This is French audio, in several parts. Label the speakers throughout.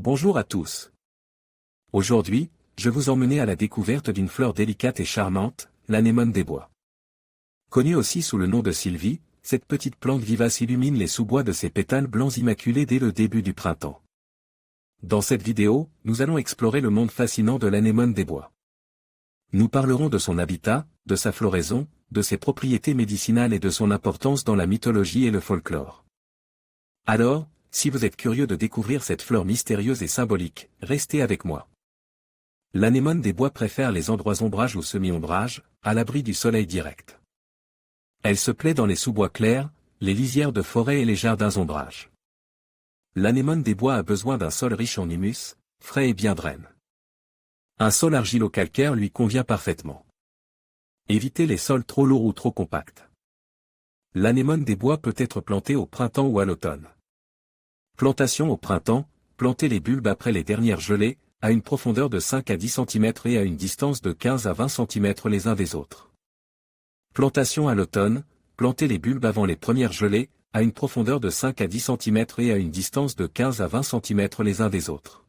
Speaker 1: Bonjour à tous. Aujourd'hui, je vous emmène à la découverte d'une fleur délicate et charmante, l'anémone des bois. Connue aussi sous le nom de Sylvie, cette petite plante vivace illumine les sous-bois de ses pétales blancs immaculés dès le début du printemps. Dans cette vidéo, nous allons explorer le monde fascinant de l'anémone des bois. Nous parlerons de son habitat, de sa floraison, de ses propriétés médicinales et de son importance dans la mythologie et le folklore. Alors, si vous êtes curieux de découvrir cette fleur mystérieuse et symbolique, restez avec moi. L'anémone des bois préfère les endroits ombrage ou semi-ombrage, à l'abri du soleil direct. Elle se plaît dans les sous-bois clairs, les lisières de forêt et les jardins ombrage. L'anémone des bois a besoin d'un sol riche en humus, frais et bien draine. Un sol argilo-calcaire lui convient parfaitement. Évitez les sols trop lourds ou trop compacts. L'anémone des bois peut être plantée au printemps ou à l'automne. Plantation au printemps, plantez les bulbes après les dernières gelées, à une profondeur de 5 à 10 cm et à une distance de 15 à 20 cm les uns des autres. Plantation à l'automne, plantez les bulbes avant les premières gelées, à une profondeur de 5 à 10 cm et à une distance de 15 à 20 cm les uns des autres.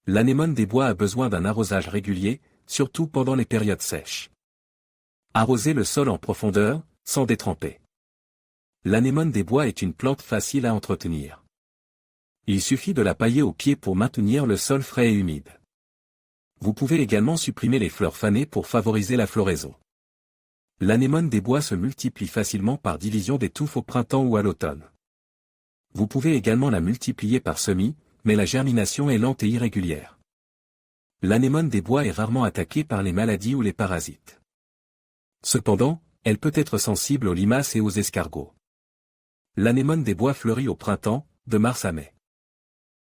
Speaker 1: L'anémone des bois a besoin d'un arrosage régulier, surtout pendant les périodes sèches. Arrosez le sol en profondeur, sans détremper. L'anémone des bois est une plante facile à entretenir. Il suffit de la pailler au pied pour maintenir le sol frais et humide. Vous pouvez également supprimer les fleurs fanées pour favoriser la floraison. L'anémone des bois se multiplie facilement par division des touffes au printemps ou à l'automne. Vous pouvez également la multiplier par semis, mais la germination est lente et irrégulière. L'anémone des bois est rarement attaquée par les maladies ou les parasites. Cependant, elle peut être sensible aux limaces et aux escargots. L'anémone des bois fleurit au printemps, de mars à mai.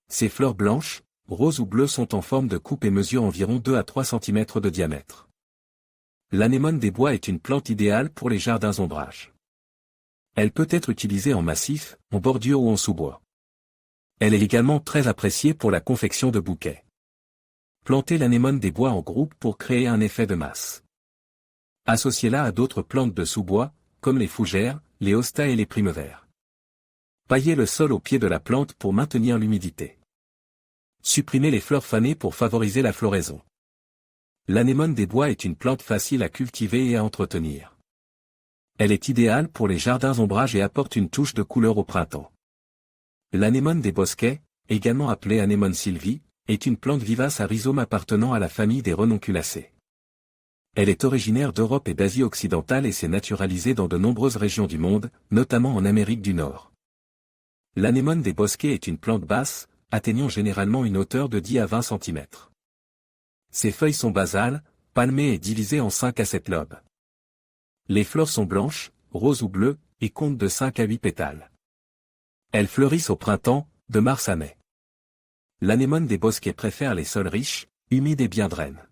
Speaker 1: Ses fleurs blanches, roses ou bleues sont en forme de coupe et mesurent environ 2 à 3 cm de diamètre. L'anémone des bois est une plante idéale pour les jardins ombrage. Elle peut être utilisée en massif, en bordure ou en sous-bois. Elle est également très appréciée pour la confection de bouquets. Plantez l'anémone des bois en groupe pour créer un effet de masse. Associez-la à d'autres plantes de sous-bois, comme les fougères, les hostas et les primevères. Paillez le sol au pied de la plante pour maintenir l'humidité. Supprimez les fleurs fanées pour favoriser la floraison. L'anémone des bois est une plante facile à cultiver et à entretenir. Elle est idéale pour les jardins ombrage et apporte une touche de couleur au printemps. L'anémone des bosquets, également appelée anémone sylvie, est une plante vivace à rhizome appartenant à la famille des renonculacées. Elle est originaire d'Europe et d'Asie occidentale et s'est naturalisée dans de nombreuses régions du monde, notamment en Amérique du Nord. L'anémone des bosquets est une plante basse, atteignant généralement une hauteur de 10 à 20 cm. Ses feuilles sont basales, palmées et divisées en 5 à 7 lobes. Les fleurs sont blanches, roses ou bleues, et comptent de 5 à 8 pétales. Elles fleurissent au printemps, de mars à mai. L'anémone des bosquets préfère les sols riches, humides et bien draines.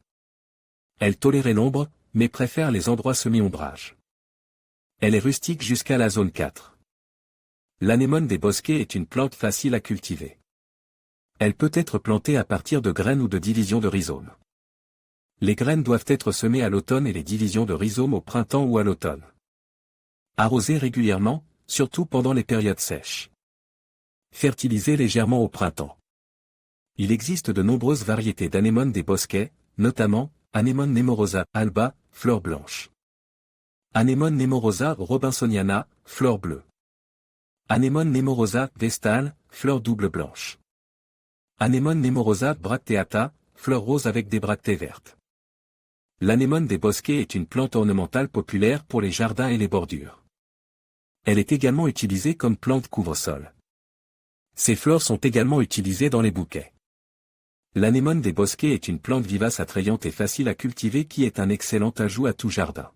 Speaker 1: Elle tolère l'ombre, mais préfère les endroits semi-ombrage. Elle est rustique jusqu'à la zone 4. L'anémone des bosquets est une plante facile à cultiver. Elle peut être plantée à partir de graines ou de divisions de rhizomes. Les graines doivent être semées à l'automne et les divisions de rhizomes au printemps ou à l'automne. Arrosez régulièrement, surtout pendant les périodes sèches. Fertilisez légèrement au printemps. Il existe de nombreuses variétés d'anémones des bosquets, notamment Anémone nemorosa alba, fleur blanche. Anémone nemorosa robinsoniana, fleur bleue. Anémone nemorosa vestale, fleur double blanche. Anémone nemorosa bracteata, fleur rose avec des bractées vertes. L'anémone des bosquets est une plante ornementale populaire pour les jardins et les bordures. Elle est également utilisée comme plante couvre-sol. Ses fleurs sont également utilisées dans les bouquets. L'anémone des bosquets est une plante vivace attrayante et facile à cultiver qui est un excellent ajout à tout jardin.